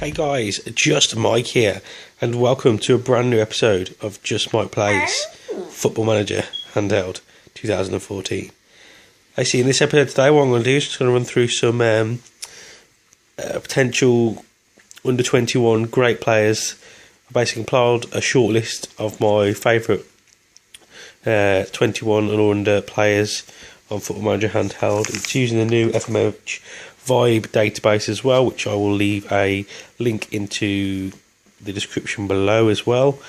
Hey guys, just Mike here, and welcome to a brand new episode of Just Mike Plays Football Manager Handheld 2014. I see in this episode today what I'm going to do is just going to run through some potential under 21 great players. I basically compiled a short list of my favourite 21 and under players on Football Manager Handheld. It's using the new FMH Vibe database as well, which I will leave a link into the description below as well.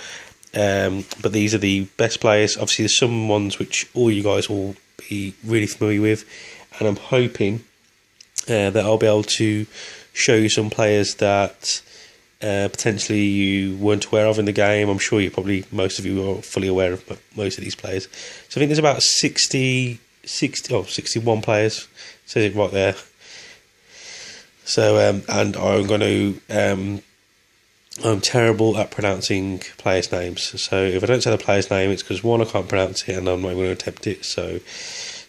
But these are the best players. Obviously there's some ones which all you guys will be really familiar with, and I'm hoping that I'll be able to show you some players that potentially you weren't aware of in the game. I'm sure most of you are fully aware of most of these players. So I think there's about 61 players. It says it right there. So, and I'm going to, I'm terrible at pronouncing players' names. So if I don't say the player's name, it's because one, I can't pronounce it, and I'm not going to attempt it. So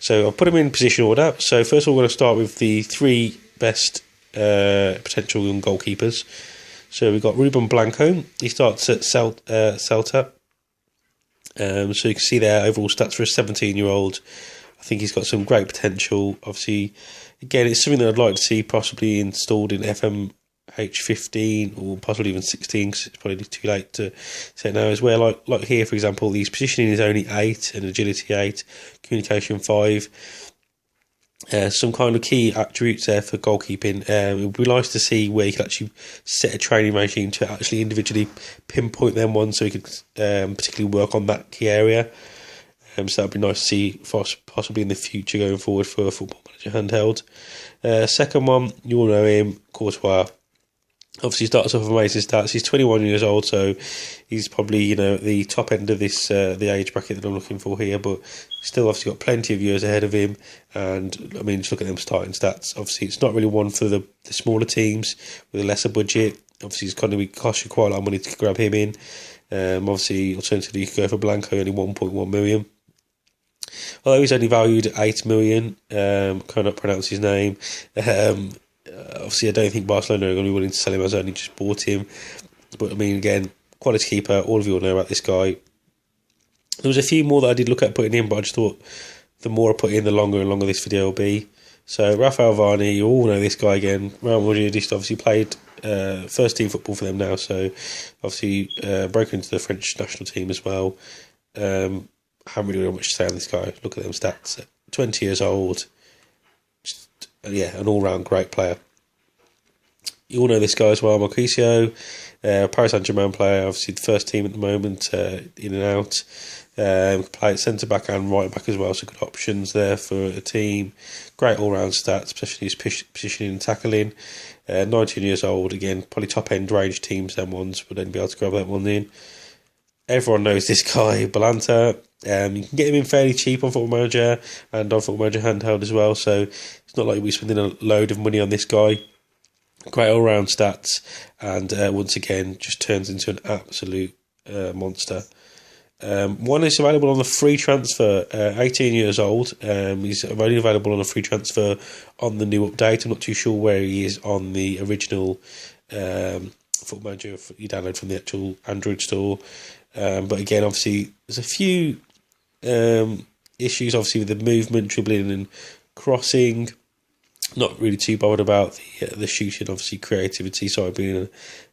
I'll put them in position order. So first of all, we're going to start with the three best potential goalkeepers. So we've got Ruben Blanco. He starts at Celta. So you can see there overall stats for a 17-year-old. I think he's got some great potential. Obviously, again, it's something that I'd like to see possibly installed in FMH14 or possibly even 16, because it's probably too late to say now as well. Like here, for example, his positioning is only 8 and agility 8, communication 5. Some kind of key attributes there for goalkeeping. It would be nice to see where you can actually set a training regime to actually individually pinpoint them ones, so you could particularly work on that key area. So that would be nice to see possibly in the future going forward for Football Manager Handheld. Second one, you all know him, Courtois. Obviously, he starts off with amazing stats. He's 21 years old, so he's probably the top end of this the age bracket that I'm looking for here. But still, obviously, got plenty of years ahead of him. And I mean, just look at them starting stats. Obviously, it's not really one for the smaller teams with a lesser budget. Obviously, it's going to cost you quite a lot of money to grab him in. Obviously, alternatively, you could go for Blanco, only 1.1 million. Although he's only valued at 8 million, cannot pronounce his name. Obviously, I don't think Barcelona are going to be willing to sell him as I only just bought him. But I mean, again, quality keeper. All of you will know about this guy. There was a few more that I did look at putting in, but I just thought the more I put in, the longer and longer this video will be. So Rafael Varane, you all know this guy again. Real Madrid, he's obviously played first team football for them now, so obviously broken into the French national team as well. Haven't really got much to say on this guy. Look at them stats. 20 years old. Just, an all-round great player. You all know this guy as well, Marquisio. Paris Saint-Germain player, obviously the first team at the moment, in and out. Play at centre-back and right-back as well, so good options there for a team. Great all-round stats, especially his positioning and tackling. 19 years old, again, probably top-end range teams, them ones, would only be able to grab that one in. Everyone knows this guy, Balanta. You can get him in fairly cheap on Football Manager and on Football Manager Handheld as well, so it's not like we're spending a load of money on this guy. Great all-round stats, and once again, just turns into an absolute monster. One is available on a free transfer, 18 years old. He's only available on a free transfer on the new update. I'm not too sure where he is on the original Football Manager you download from the actual Android store. But again, obviously, there's a few issues, obviously, with the movement, dribbling and crossing. Not really too bothered about the shooting, obviously, creativity, sorry, being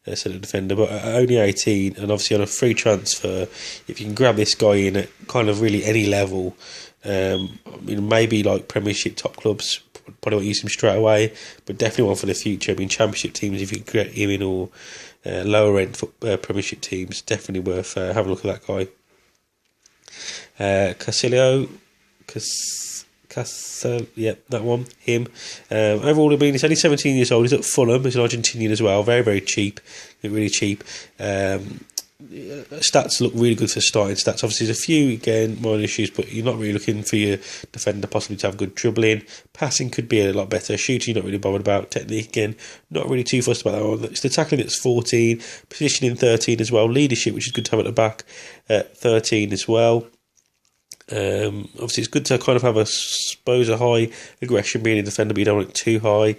a centre defender. But only 18, and obviously on a free transfer, if you can grab this guy in at kind of really any level, I mean, maybe like Premiership top clubs, probably won't use him straight away, but definitely one for the future. I mean, Championship teams, if you can get him in, or lower end Premiership teams, definitely worth having a look at that guy. Casillo, that one, him. Overall, I mean, he's only 17 years old. He's at Fulham. He's an Argentinian as well. Very, very cheap. Really cheap. Stats look really good for starting stats. Obviously, there's a few, again, minor issues, but you're not really looking for your defender possibly to have good dribbling. Passing could be a lot better. Shooting, you're not really bothered about. Technique, again, not really too fussed about that one. It's the tackling that's 14. Positioning 13 as well. Leadership, which is good to have at the back, at 13 as well. Obviously, it's good to kind of have a high aggression being a defender, but you don't want it too high.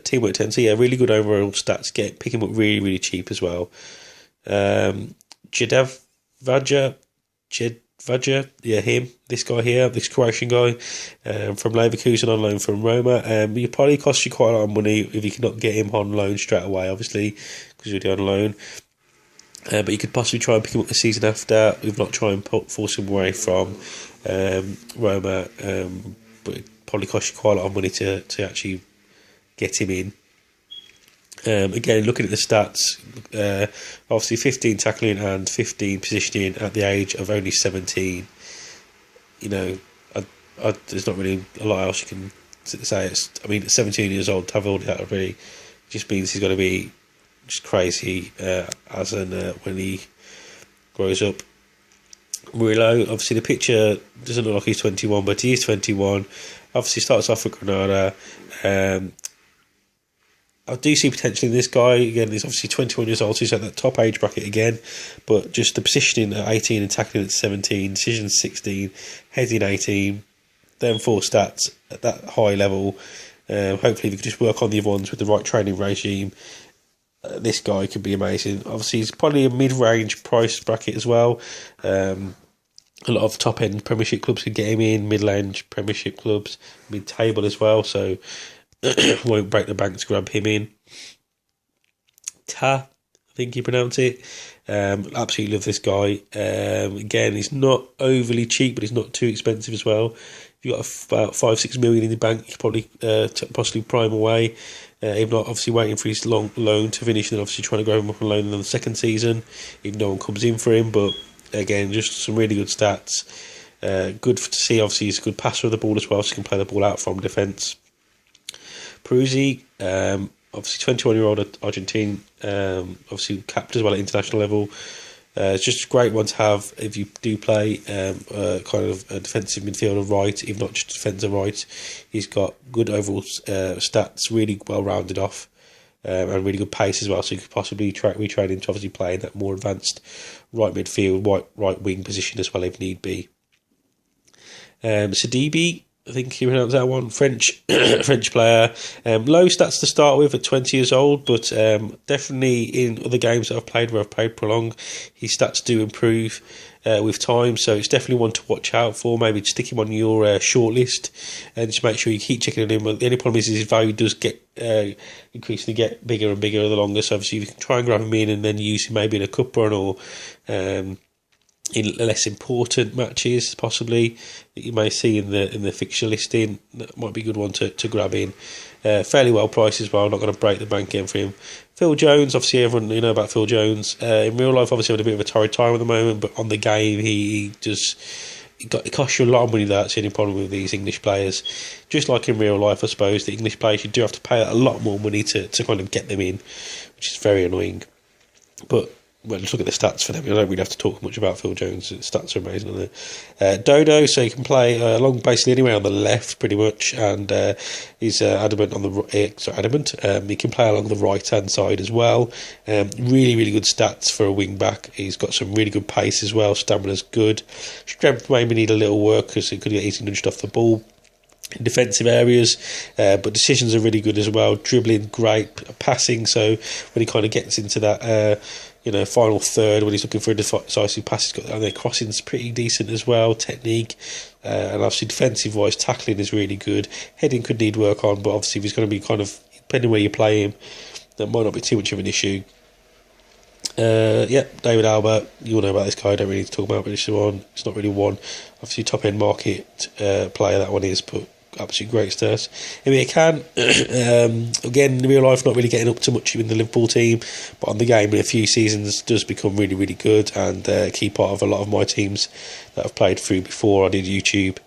Teamwork 10, so yeah, really good overall stats. Pick him up really cheap as well. Jadav Vaja, yeah, this guy here, this Croatian guy from Leverkusen on loan from Roma. He probably cost you quite a lot of money if you cannot get him on loan straight away, obviously, because you're on loan. But you could possibly try and pick him up the season after, if not try and force him away from Roma. But it probably cost you quite a lot of money to actually get him in. Again, looking at the stats, obviously 15 tackling and 15 positioning at the age of only 17. You know, there's not really a lot else you can say. I mean, at 17 years old, to have all that really just means he's going to be just crazy when he grows up. Murillo, obviously the picture doesn't look like he's 21, but he is 21. Obviously starts off with Granada. I do see potential in this guy. Again, he's obviously 21 years old, so he's at that top age bracket again. But just the positioning at 18 and tackling at 17, decision 16, heading 18, then 4 stats at that high level. Hopefully, if you could just work on the other ones with the right training regime, this guy could be amazing. Obviously, he's probably a mid-range price bracket as well. A lot of top-end Premiership clubs could get him in, mid-range Premiership clubs, mid-table as well, so won't break the bank to grab him in. I think you pronounce it. Absolutely love this guy. Again, he's not overly cheap, but he's not too expensive as well. If you've got about 5-6 million in the bank, you could probably possibly prime away. If not, obviously waiting for his long loan to finish, and obviously trying to grow him up on loan in the second season, if no one comes in for him. But again, just some really good stats. Good to see, obviously, he's a good passer of the ball as well, so he can play the ball out from defence. Peruzzi, obviously 21-year-old Argentine, obviously capped as well at international level. It's just a great one to have if you do play kind of a defensive midfielder right, if not just defender right. He's got good overall stats, really well rounded off, and really good pace as well. So you could possibly retrain him to obviously play in that more advanced right midfield, right wing position as well if need be. Sidibe, I think he pronounced that one, French player. Low stats to start with at 20 years old, but definitely in other games that I've played where I've played prolonged, his stats do improve with time, so it's definitely one to watch out for. Maybe stick him on your shortlist and just make sure you keep checking on him. The only problem is his value does get increasingly get bigger and bigger the longer, so obviously you can try and grab him in and then use him maybe in a cup run or in less important matches possibly that you may see in the fixture listing. That might be a good one to grab in. Fairly well priced as well. I'm not going to break the bank again for him. Phil Jones, obviously everyone you know about Phil Jones. In real life, obviously having a bit of a torrid time at the moment, but on the game it costs you a lot of money. That's the only problem with these English players. Just like in real life, I suppose the English players, you do have to pay a lot more money to kind of get them in, which is very annoying. But well, let's look at the stats for them. I don't really have to talk much about Phil Jones. The stats are amazing on there. Dodo, so he can play along basically anywhere on the left, pretty much, and he's adamant on the he can play along the right hand side as well. Really good stats for a wing back. He's got some really good pace as well. Stamina's good. Strength maybe need a little work because he could get easily nudged off the ball in defensive areas, but decisions are really good as well. Dribbling great, passing. So when he kind of gets into that final third, when he's looking for a decisive pass, he's got their crossing's pretty decent as well. Technique, and obviously defensive wise, tackling is really good. Heading could need work on, but obviously if he's going to be kind of, depending where you play him, that might not be too much of an issue. David Albert, you all know about this guy. I don't really need to talk about, but it's not really one. Obviously top end market player that one is, but absolutely great stats. M1ke, again in real life not really getting up too much in the Liverpool team, but on the game in a few seasons does become really good, and key part of a lot of my teams that I've played through before I did YouTube.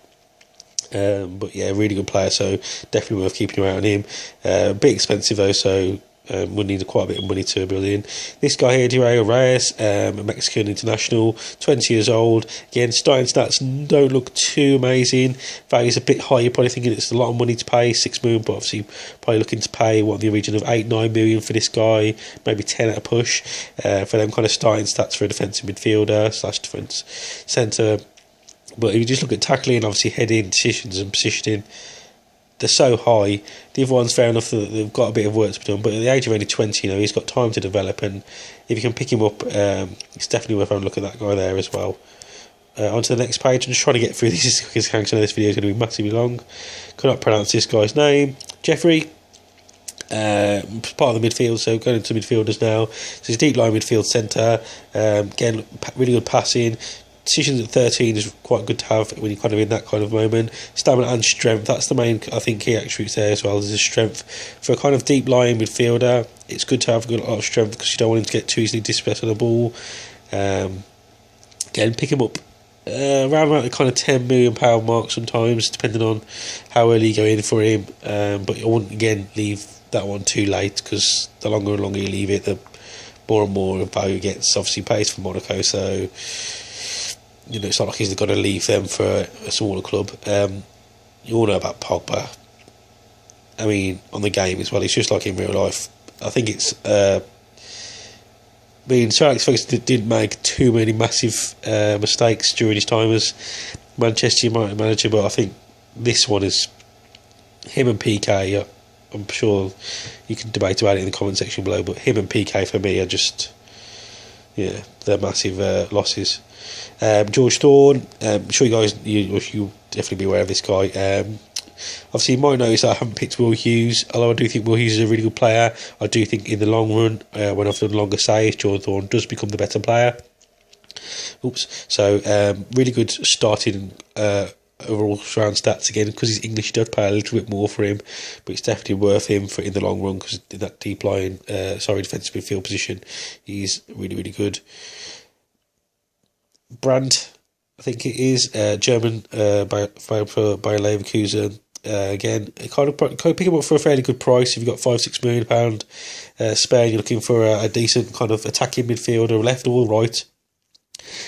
But yeah, really good player, so definitely worth keeping an eye on him. A bit expensive though, so would need quite a bit of money to build in. This guy here, Diego Reyes, a Mexican international, 20 years old. Again, starting stats don't look too amazing. Value's a bit high. You're probably thinking it's a lot of money to pay, 6 million, but obviously probably looking to pay in the region of 8-9 million for this guy, maybe 10 at a push for them kind of starting stats for a defensive midfielder / defence centre. But if you just look at tackling, obviously heading, decisions and positioning, they're so high. The other one's fair enough that they've got a bit of work to be done, but at the age of only 20, he's got time to develop, and if you can pick him up, it's definitely worth having a look at that guy there as well. On to the next page. I'm just trying to get through these as quick as I can, because I know this video is going to be massively long. Cannot pronounce this guy's name. Jeffrey. Part of the midfield, so going into midfielders now. So he's deep line midfield centre. Again, really good passing. Decisions at 13 is quite good to have when you're kind of in that kind of moment. Stamina and strength, that's the main, I think, key attributes there as well. There's a strength for a kind of deep line midfielder. It's good to have a lot of strength, because you don't want him to get too easily dispossessed on the ball. Again, pick him up around about the kind of £10 million mark sometimes, depending on how early you go in for him. But I wouldn't, again, leave that one too late, because the longer and longer you leave it, the more and more value it gets. Obviously pays for Monaco, so it's not like he's going to leave them for a smaller club. You all know about Pogba. I mean, on the game as well, it's just like in real life. I think it's Sir Alex Ferguson didn't make too many massive mistakes during his time as Manchester United manager, but I think this one is him and PK. I'm sure you can debate about it in the comment section below, but him and PK for me are just, they're massive losses. George Thorne, I'm sure you guys, you'll definitely be aware of this guy. Obviously, you might notice that I haven't picked Will Hughes, although I do think Will Hughes is a really good player. I do think in the long run, when I've done longer saves, George Thorne does become the better player. So really good starting overall round stats again, because he's English. Does pay a little bit more for him, but it's definitely worth him for in the long run, because in that deep line, defensive midfield position, he's really, really good. Brandt, I think it is German by Leverkusen. Again, kind of pick him up for a fairly good price. If you've got £5-6 million spare, you're looking for a decent kind of attacking midfielder, left or right.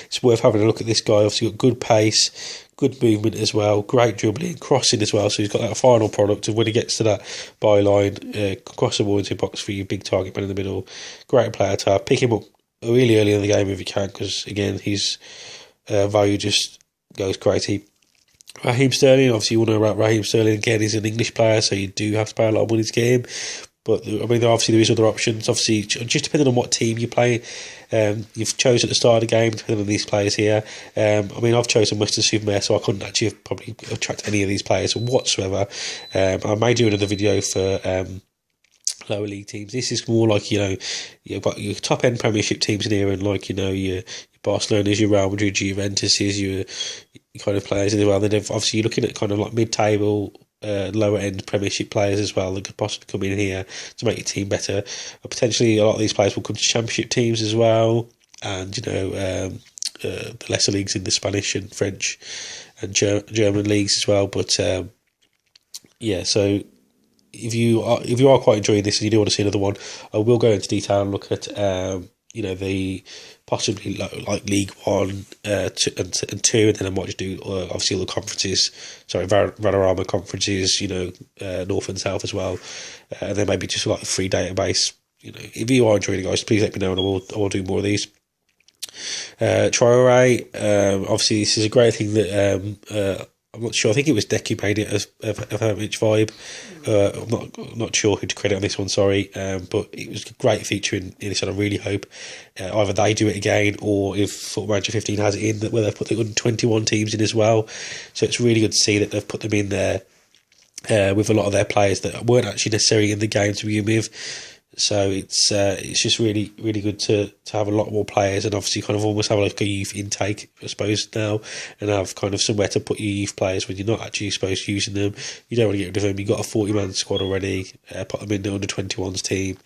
It's worth having a look at this guy. Obviously got good pace, good movement as well, great dribbling, crossing as well. So he's got that final product of when he gets to that byline, cross the ball into the box for your big target man in the middle. Great player to have. Pick him up really early in the game if you can, because again, his value just goes crazy. Raheem Sterling, obviously you all know about Raheem Sterling. Again, he's an English player, so you do have to pay a lot of money to get him. But I mean, obviously there is other options. Obviously, just depending on what team you play, you've chosen at the start of the game, depending on these players here. I mean, I've chosen Western-super-Mare, so I couldn't actually have probably attract any of these players whatsoever. I may do another video for lower league teams. This is more like, you've got your top end Premiership teams in here, and like, your Barcelona's, your Real Madrid, your Juventus's, your kind of players as well. Then obviously you're looking at kind of like mid-table, lower end Premiership players as well that could possibly come in here to make your team better. But potentially a lot of these players will come to Championship teams as well, and the lesser leagues in the Spanish and French and German leagues as well. But so if you are quite enjoying this and you do want to see another one, I will go into detail and look at the possibly like League 1 and 2, and then I might just do obviously all the conferences, Vanarama conferences, North and South as well, and then maybe just like a free database. If you are enjoying it, guys, please let me know, and I will do more of these. Traore, obviously this is a great thing that I'm not sure. I think it was Deku made it as FMH Vibe. I'm not sure who to credit on this one. Sorry, but it was a great feature in this, and I really hope either they do it again, or if Football Manager 15 has it in, where they've put the under-21 teams in as well. So it's really good to see that they've put them in there with a lot of their players that weren't actually necessarily in the game to begin with. So it's just really, really good to have a lot more players, and obviously kind of almost have like a youth intake, I suppose, now, and have kind of somewhere to put your youth players when you're not actually supposed to using them. You don't want to get rid of them. You've got a 40-man squad already. Put them in the under-21's team,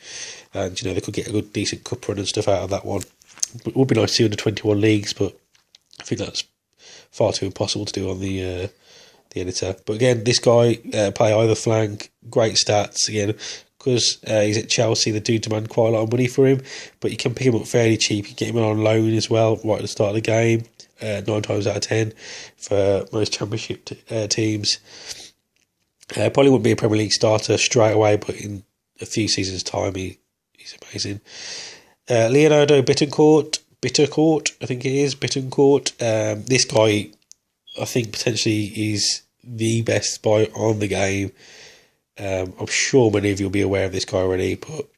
and they could get a good, decent cup run and stuff out of that one. It would be nice to see under-21 leagues, but I think that's far too impossible to do on the editor. But again, this guy play either flank, great stats again. Because he's at Chelsea, they do demand quite a lot of money for him, but you can pick him up fairly cheap. You get him on loan as well, right at the start of the game, 9 times out of 10 for most Championship teams. Probably wouldn't be a Premier League starter straight away, but in a few seasons' time, he's amazing. Leonardo Bittencourt, I think it is, Bittencourt. This guy, I think potentially is the best buy on the game. I'm sure many of you will be aware of this guy already, but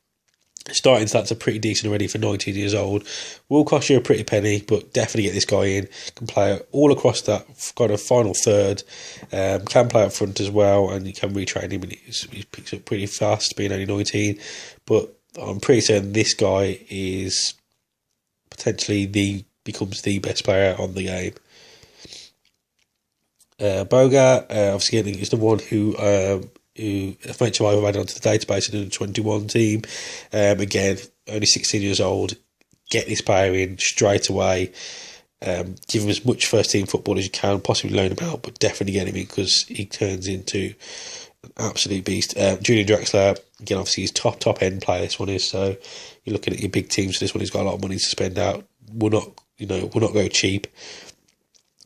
starting stats are pretty decent already for 19 years old. Will cost you a pretty penny, but definitely get this guy in. Can play all across that kind of final third. Can play up front as well, and you can retrain him, and he picks up pretty fast, being only 19. But I'm pretty certain this guy is potentially becomes the best player on the game. Bogart, obviously, I think is the one who eventually I've added onto the database in the 21 team. Again, only 16 years old. Get this player in straight away. Give him as much first team football as you can, possibly loan him out, but definitely get him in because he turns into an absolute beast. Julian Drexler, again, obviously he's top end player. This one is, so you're looking at your big teams. So this one, he's got a lot of money to spend out. We'll not go cheap,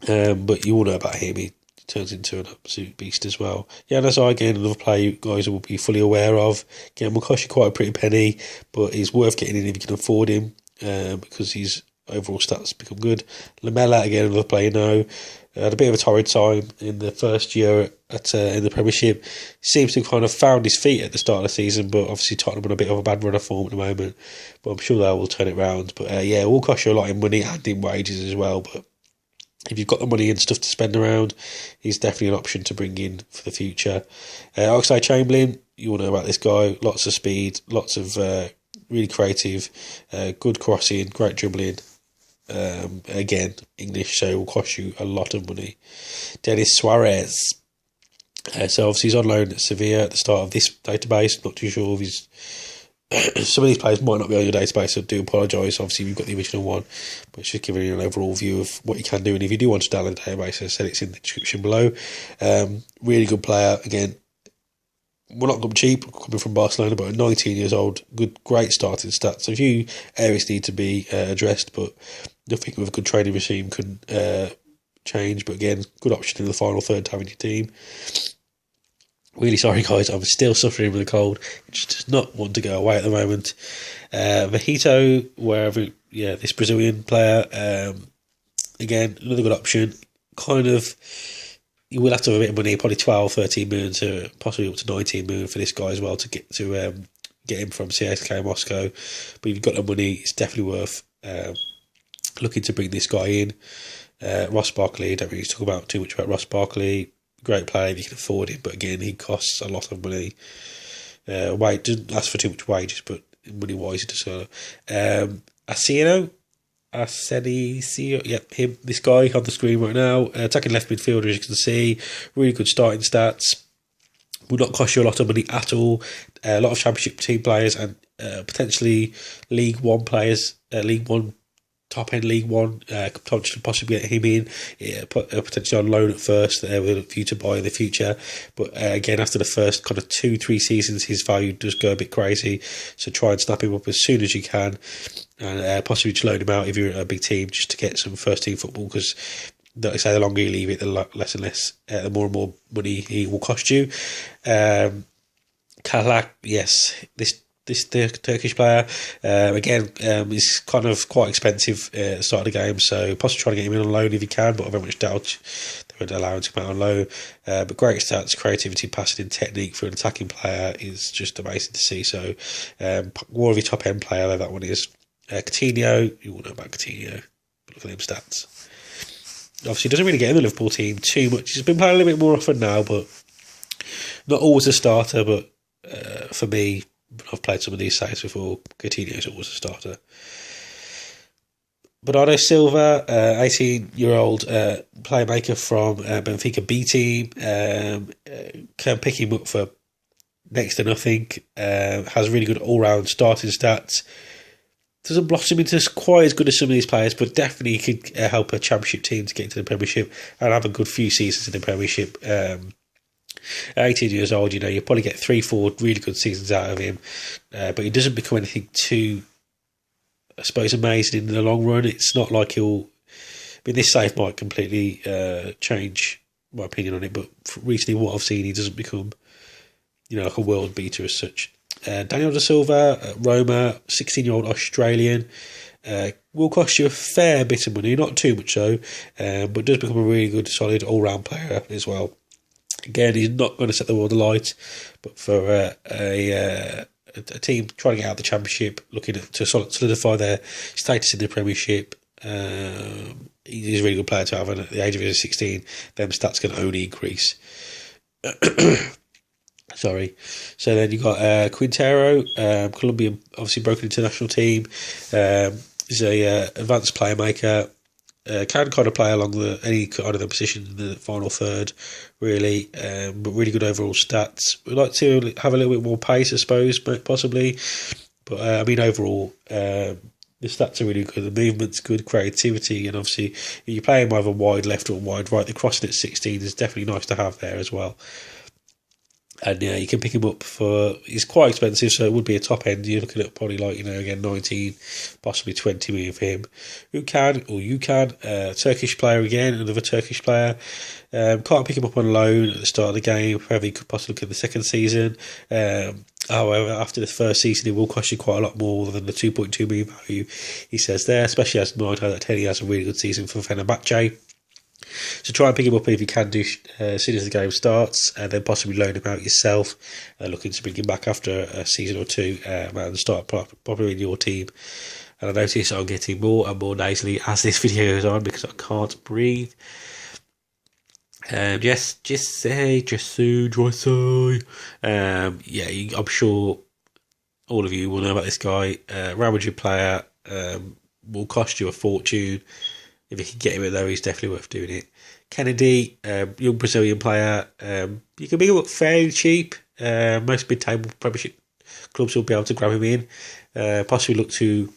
but you all know about him. He turns into an absolute beast as well. Yeah, and that's again another player you guys will be fully aware of. Again, will cost you quite a pretty penny, but he's worth getting in if you can afford him, because his overall stats become good. Lamella, again, another player you know. Had a bit of a torrid time in the first year in the Premiership. Seems to have kind of found his feet at the start of the season, but obviously Tottenham on a bit of a bad run of form at the moment. But I'm sure they will turn it round. But yeah, it will cost you a lot in money and in wages as well. But if you've got the money and stuff to spend around, he's definitely an option to bring in for the future. Oxlade-Chamberlain, you all know about this guy. Lots of speed, lots of really creative, good crossing, great dribbling. Again, English, so it will cost you a lot of money. Denis Suarez. So obviously he's on loan at Sevilla at the start of this database. Not too sure if he's... Some of these players might not be on your database, so I do apologise. Obviously, we've got the original one, but it's just giving you an overall view of what you can do. And if you do want to download the database, as I said, it's in the description below. Really good player. Again, we're not going cheap, coming from Barcelona, but 19 years old, great starting stats. So a few areas need to be addressed, but nothing with a good training regime can change. But again, good option in the final third to have in your team. Really sorry, guys. I'm still suffering with a cold. It just does not want to go away at the moment. Mojito, this Brazilian player. Again, another good option. Kind of, you will have to have a bit of money, probably 12, 13 million to possibly up to 19 million for this guy as well to get him from CSKA Moscow. But if you've got the money, it's definitely worth looking to bring this guy in. Ross Barkley, don't really talk about too much about Ross Barkley. Great player if you can afford him, but again, he costs a lot of money. Doesn't ask for too much wages, but money wise, it does. Asensio, yep, him. This guy on the screen right now, attacking left midfielder, as you can see, really good starting stats. Will not cost you a lot of money at all. A lot of Championship team players and potentially League One players, top end League One, possibly get him in, potentially on loan at first, with a view to buy in the future. But again, after the first kind of 2-3 seasons, his value does go a bit crazy. So try and snap him up as soon as you can, and possibly just loan him out if you're a big team, just to get some first team football. Because, like I say, the longer you leave it, the less and less, the more and more money he will cost you. Kalak, yes, this Turkish player, again, is kind of quite expensive at the start of the game, so possibly try to get him in on loan if you can, but I very much doubt they would allow him to come out on loan. But great stats, creativity, passing and technique for an attacking player is just amazing to see. So more of your top end player, that one is. Coutinho, you all know about Coutinho, look at them stats. Obviously, he doesn't really get in the Liverpool team too much. He's been playing a little bit more often now, but not always a starter. But for me, I've played some of these sides before, Coutinho is always a starter. Bernardo Silva, 18-year-old playmaker from Benfica B team, can pick him up for next to nothing. Has really good all-round starting stats. Doesn't blossom into quite as good as some of these players, but definitely could help a Championship team to get into the Premiership and have a good few seasons in the Premiership. 18 years old, you probably get 3-4 really good seasons out of him, but he doesn't become anything too, I suppose, amazing in the long run. It's not like this save might completely change my opinion on it, but recently what I've seen, he doesn't become, like a world beater as such. Daniel Da Silva at Roma, 16-year-old Australian, Will cost you a fair bit of money, not too much so, but does become a really good, solid all-round player as well. Again, he's not going to set the world alight, but for a team trying to get out of the Championship, looking to solidify their status in the Premiership, he's a really good player to have, and at the age of 16, them stats can only increase. Sorry. So then you got Quintero, Colombian, obviously broken international team. He's a advanced playmaker. Can kind of play along any kind of the position in the final third, really, but really good overall stats. We'd like to have a little bit more pace, I suppose, possibly. But I mean, overall, the stats are really good. The movement's good, creativity, and obviously, if you play him either wide left or wide right, the crossing at 16 is definitely nice to have there as well. And yeah, you can pick him up he's quite expensive, so it would be a top end. You're looking at probably again, 19, possibly 20 million for him. You can, Turkish player again, another Turkish player. Can't pick him up on loan at the start of the game. However, you could possibly look at the second season. However, after the first season, it will cost you quite a lot more than the 2.2 million value he says there, especially as 9 out of 10 he has a really good season for FMH14. So try and pick him up if you can do as soon as the game starts, and then possibly loan him out yourself, looking to bring him back after a season or two and start properly in your team. And I notice I'm getting more and more nasally as this video goes on because I can't breathe. Just say. I'm sure all of you will know about this guy. Real Madrid player, will cost you a fortune. If you can get him in though, he's definitely worth doing it. Kennedy, young Brazilian player. You can pick him up fairly cheap. Most mid-table Premiership clubs will be able to grab him in. Possibly look to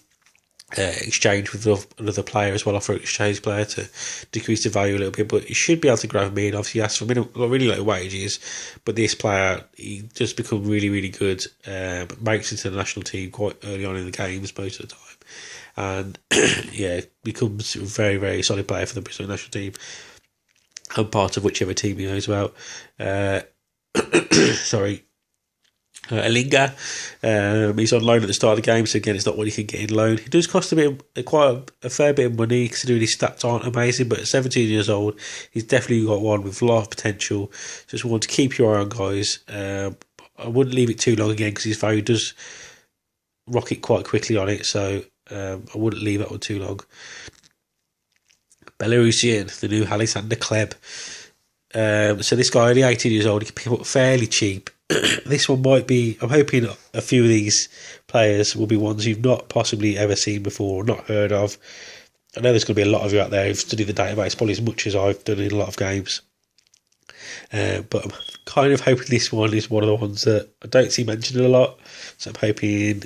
exchange with another player as well, offer an exchange player to decrease the value a little bit. But you should be able to grab him in. Obviously, he asks for really low wages. But this player, he just become really, really good. Makes it to the national team quite early on in the games most of the time. And yeah, becomes a very, very solid player for the Brazilian national team and part of whichever team he knows about. Sorry. Elinga, he's on loan at the start of the game, so again, it's not what you can get in loan. He does cost quite a fair bit of money, considering his stats aren't amazing, but at 17 years old, he's definitely got one with a lot of potential. Just want to keep your eye on, guys. I wouldn't leave it too long again, because his value does rocket quite quickly on it, so I wouldn't leave that one too long. Belarusian, the new Alexander Kleb. So this guy, only 18 years old, he can pick him up fairly cheap. This one might be, I'm hoping a few of these players will be ones you've not possibly ever seen before or not heard of. I know there's going to be a lot of you out there who've studied the database probably as much as I've done in a lot of games. But I'm kind of hoping this one is one of the ones that I don't see mentioned a lot. So I'm hoping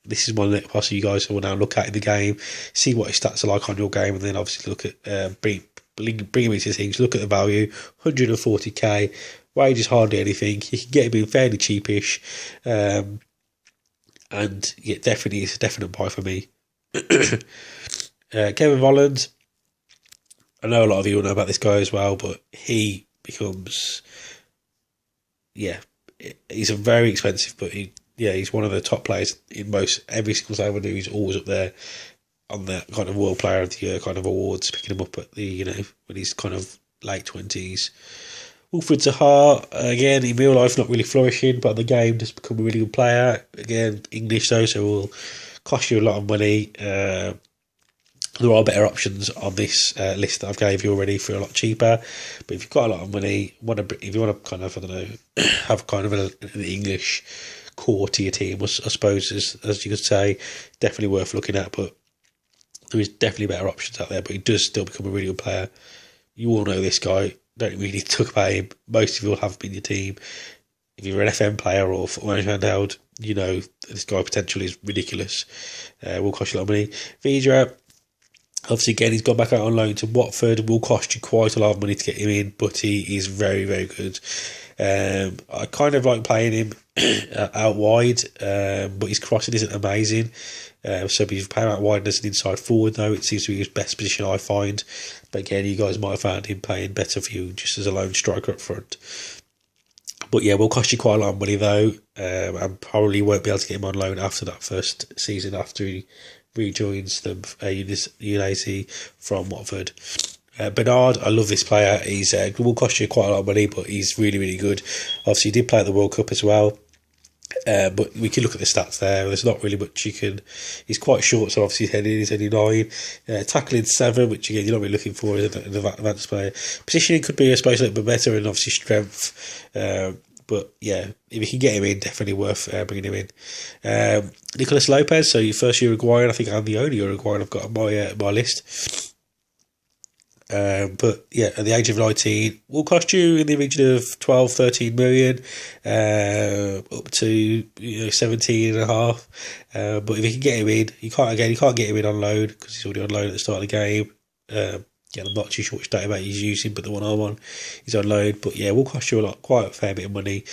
this is one that possibly you guys will now look at in the game, see what his stats are like on your game, and then obviously look at bring him into things, look at the value, 140k, wage is hardly anything, you can get him in fairly cheapish, and yeah, definitely it's a definite buy for me. Kevin Volland, I know a lot of you will know about this guy as well, but he becomes, yeah, he's a very expensive, but he's one of the top players in every single thing I do. He's always up there on the kind of World Player of the Year kind of awards, picking him up at the, when he's kind of late 20s. Wilfried Zaha, again, in real life not really flourishing, but in the game just become a really good player. Again, English though, so will cost you a lot of money. There are better options on this list that I've gave you already for a lot cheaper. But if you've got a lot of money, if you want to kind of, I don't know, have kind of an English core to your team, I suppose, as you could say, definitely worth looking at. But there is definitely better options out there, but he does still become a really good player. You all know this guy. Don't really need to talk about him. Most of you will have him in your team. If you're an FM player or football manager handheld, you know this guy potential is ridiculous. Will cost you a lot of money. Vidra, obviously again, he's gone back out on loan to Watford. Will cost you quite a lot of money to get him in, but he is very, very good. I kind of like playing him out wide, but his crossing isn't amazing. So if you play him out wide as an inside forward, though, it seems to be his best position, I find. But again, you guys might have found him playing better for you just as a lone striker up front. But yeah, will cost you quite a lot of money though, and probably won't be able to get him on loan after that first season after he rejoins them, Udinese from Watford. Bernard, I love this player. He's will cost you quite a lot of money, but he's really, really good. Obviously, he did play at the World Cup as well. But we can look at the stats there. There's not really much you can. He's quite short, so obviously he's only 9. Tackling 7, which again you're not really looking for as an advanced player. Positioning could be, I suppose, a little bit better, and obviously strength. But yeah, if you can get him in, definitely worth bringing him in. Nicolas Lopez, so your first Uruguayan. I think I'm the only Uruguayan I've got on my list. But yeah, at the age of 19, will cost you in the region of 12-13 million, up to 17 and a half. But if you can get him in, you can't get him in on loan because he's already on loan at the start of the game. Yeah, I'm not too sure which database he's using, but the one I'm on, he's on loan. But yeah, will cost you quite a fair bit of money.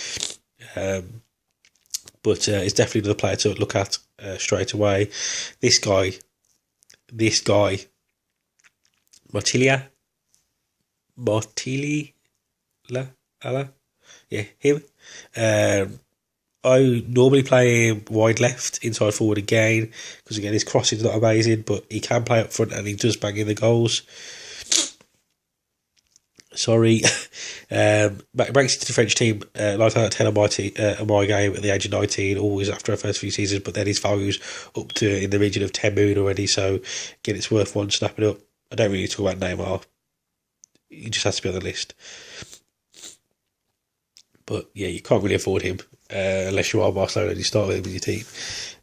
But it's definitely another player to look at straight away. This guy. Mortilia, yeah, him. I normally play him wide left, inside forward again, because again his crossing's not amazing, but he can play up front and he does bang in the goals. Sorry, breaks into the French team 9 out of 10 on my game at the age of 19, always after our first few seasons, but then his value's up to in the region of 10 million already, so again it's worth one snapping up. I don't really need to talk about Neymar. He just has to be on the list. But yeah, you can't really afford him unless you are Barcelona and you start with him in your team.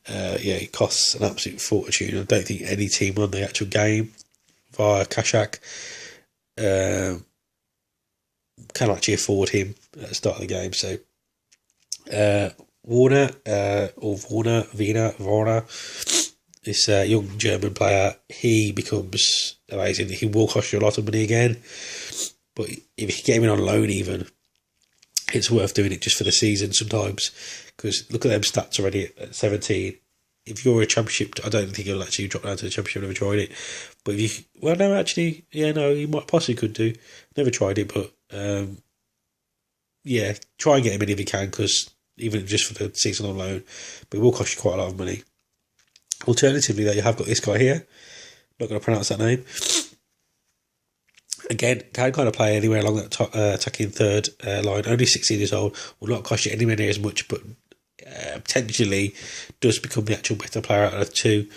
Yeah, it costs an absolute fortune. I don't think any team on the actual game via Kashak can actually afford him at the start of the game. So Warner, this young German player, he becomes amazing. He will cost you a lot of money again, but if you get him in on loan even, it's worth doing it just for the season sometimes, because look at them stats already at 17. If you're a championship, I don't think he'll actually drop down to the championship. I've never tried it, but if he might possibly could do. Never tried it, but yeah, try and get him in if you can, because even just for the season on loan, but it will cost you quite a lot of money. Alternatively, though, you have got this guy here. Not going to pronounce that name. Again, can kind of play anywhere along that attacking third line. Only 16 years old. Will not cost you anywhere near as much, but potentially does become the actual better player out of the two.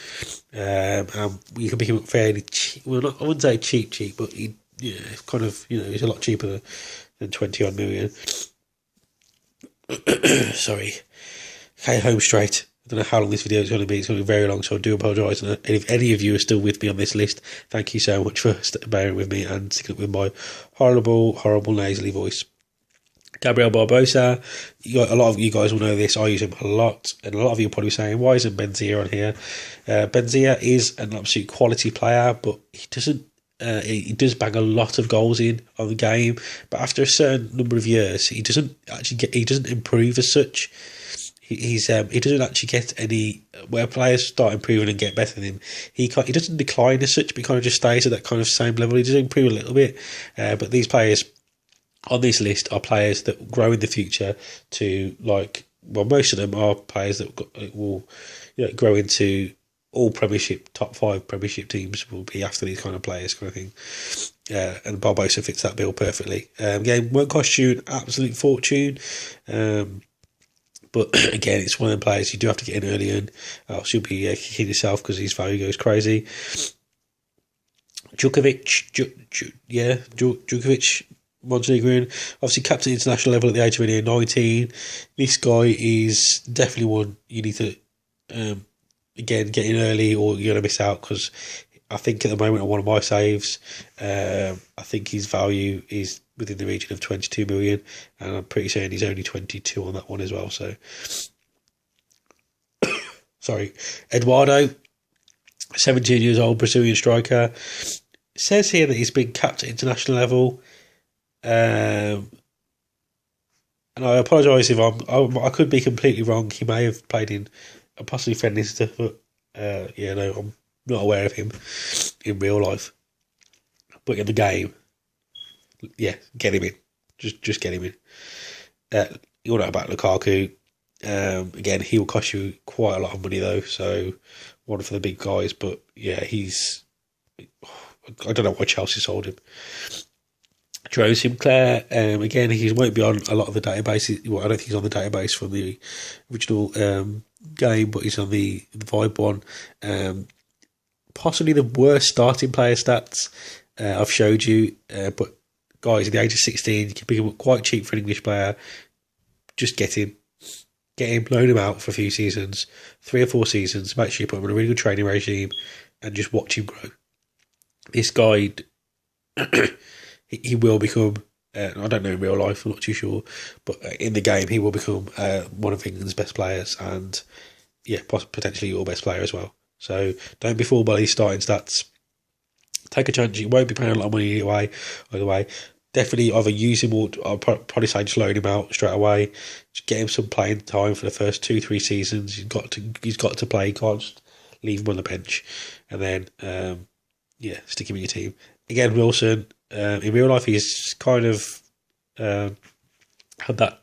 And you can pick him up fairly cheap. Well, I wouldn't say cheap, but he's a lot cheaper than 20-odd million. Sorry. Okay, home straight. I don't know how long this video is going to be. It's going to be very long, so I do apologise. And if any of you are still with me on this list, thank you so much for bearing with me and sticking up with my horrible nasally voice. Gabriel Barbosa, a lot of you guys will know this. I use him a lot, and a lot of you are probably saying, why isn't Benzia on here? Benzia is an absolute quality player, but he doesn't. He does bang a lot of goals in on the game, but after a certain number of years, he doesn't improve as such. He doesn't actually get any where players start improving and get better than him. He doesn't decline as such, but he kind of just stays at that kind of same level. He does improve a little bit, but these players on this list are players that grow in the future to most of them are players that will grow into all top 5 Premiership teams will be after these kind of players, kind of thing. And Barbosa fits that bill perfectly. Again, won't cost you an absolute fortune. But again, it's one of the players you do have to get in early, and else you'll be kicking yourself because his value goes crazy. Djukovic, Montenegrin, obviously captain international level at the age of 19. This guy is definitely one you need to, again, get in early or you're going to miss out, because I think at the moment on one of my saves, I think his value is within the region of 22 million, and I'm pretty certain he's only 22 on that one as well. So, sorry, Eduardo, 17 years old, Brazilian striker. It says here that he's been capped at international level, and I apologise if I could be completely wrong. He may have played in possibly friendly stuff, but I'm not aware of him in real life. But in the game, yeah, get him in. Just get him in. You all know about Lukaku. Again, he will cost you quite a lot of money though, so one for the big guys. But yeah, I don't know why Chelsea sold him. Joe Sinclair, again, he won't be on a lot of the databases. Well, I don't think he's on the database from the original game, but he's on the Vibe one. Possibly the worst starting player stats I've showed you. But guys, at the age of 16, you can pick him up quite cheap for an English player. Just get him, loan him out for a few seasons, 3 or 4 seasons. Make sure you put him on a really good training regime and just watch him grow. This guy, he will become, I don't know in real life, I'm not too sure, but in the game he will become one of England's best players, and yeah, potentially your best player as well. So don't be fooled by these starting stats. Take a chance. You won't be paying a lot of money either way. Definitely either use him or I'll probably say just loan him out straight away. Just get him some playing time for the first 2-3 seasons. He's got to play. You can't just leave him on the bench, and then stick him in your team. Again, Wilson. In real life, he's kind of had that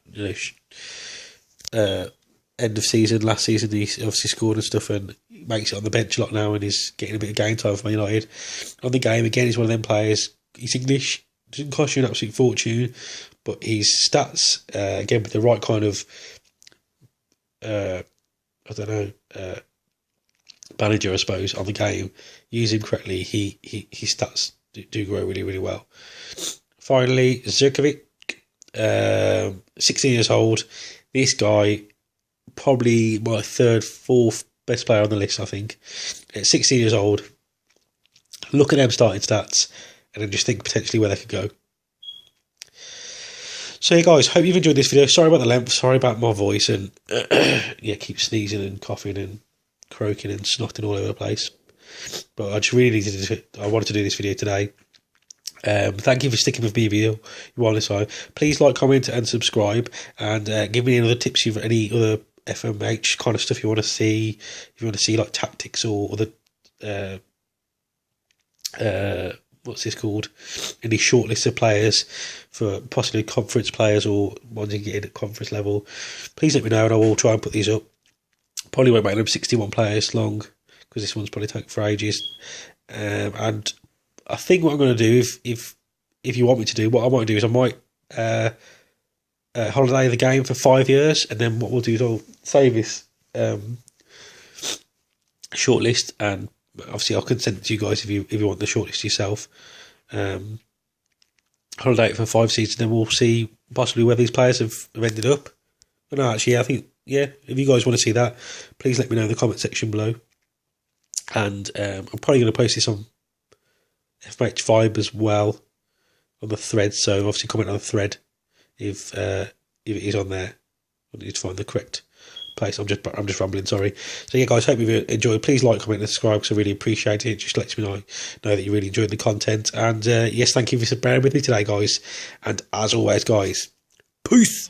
end of season. Last season, he obviously scored and stuff, and makes it on the bench a lot now, and he's getting a bit of game time for Man United. On the game, again, he's one of them players. He's English, doesn't cost you an absolute fortune, but his stats, again, with the right kind of, manager, I suppose, on the game, use him correctly, his stats do grow really, really well. Finally, Zurkovic, 16 years old. This guy, probably my 3rd, 4th best player on the list, I think. At 16 years old, look at them starting stats and then just think potentially where they could go. So yeah, guys, hope you've enjoyed this video. Sorry about the length, sorry about my voice, and keep sneezing and coughing and croaking and snotting all over the place. But I just really I wanted to do this video today. Thank you for sticking with me video while this time. Please like, comment and subscribe, and give me any other tips, any other FMH kind of stuff you want to see. If you want to see like tactics or the what's this called, any shortlist of players for possibly conference players or ones you can get in at conference level, please let me know and I will try and put these up. Probably won't make them 61 players long, because this one's probably taken for ages. And I think what I'm going to do, if you want me to do, what I might do is I might holiday the game for 5 years, and then what we'll do is I'll save this shortlist, and obviously I can send it to you guys if you want the shortlist yourself. Holiday it for 5 seasons, then we'll see possibly where these players have ended up. But no, actually, I think, yeah, if you guys want to see that, please let me know in the comment section below. And I'm probably going to post this on FMH Vibe as well on the thread. So obviously comment on the thread if it is on there. I need to find the correct place. I'm just rambling. Sorry. So yeah, guys, hope you've enjoyed. Please like, comment, and subscribe because I really appreciate it. It just lets me know that you really enjoyed the content. And yes, thank you for bearing with me today, guys. And as always, guys, peace.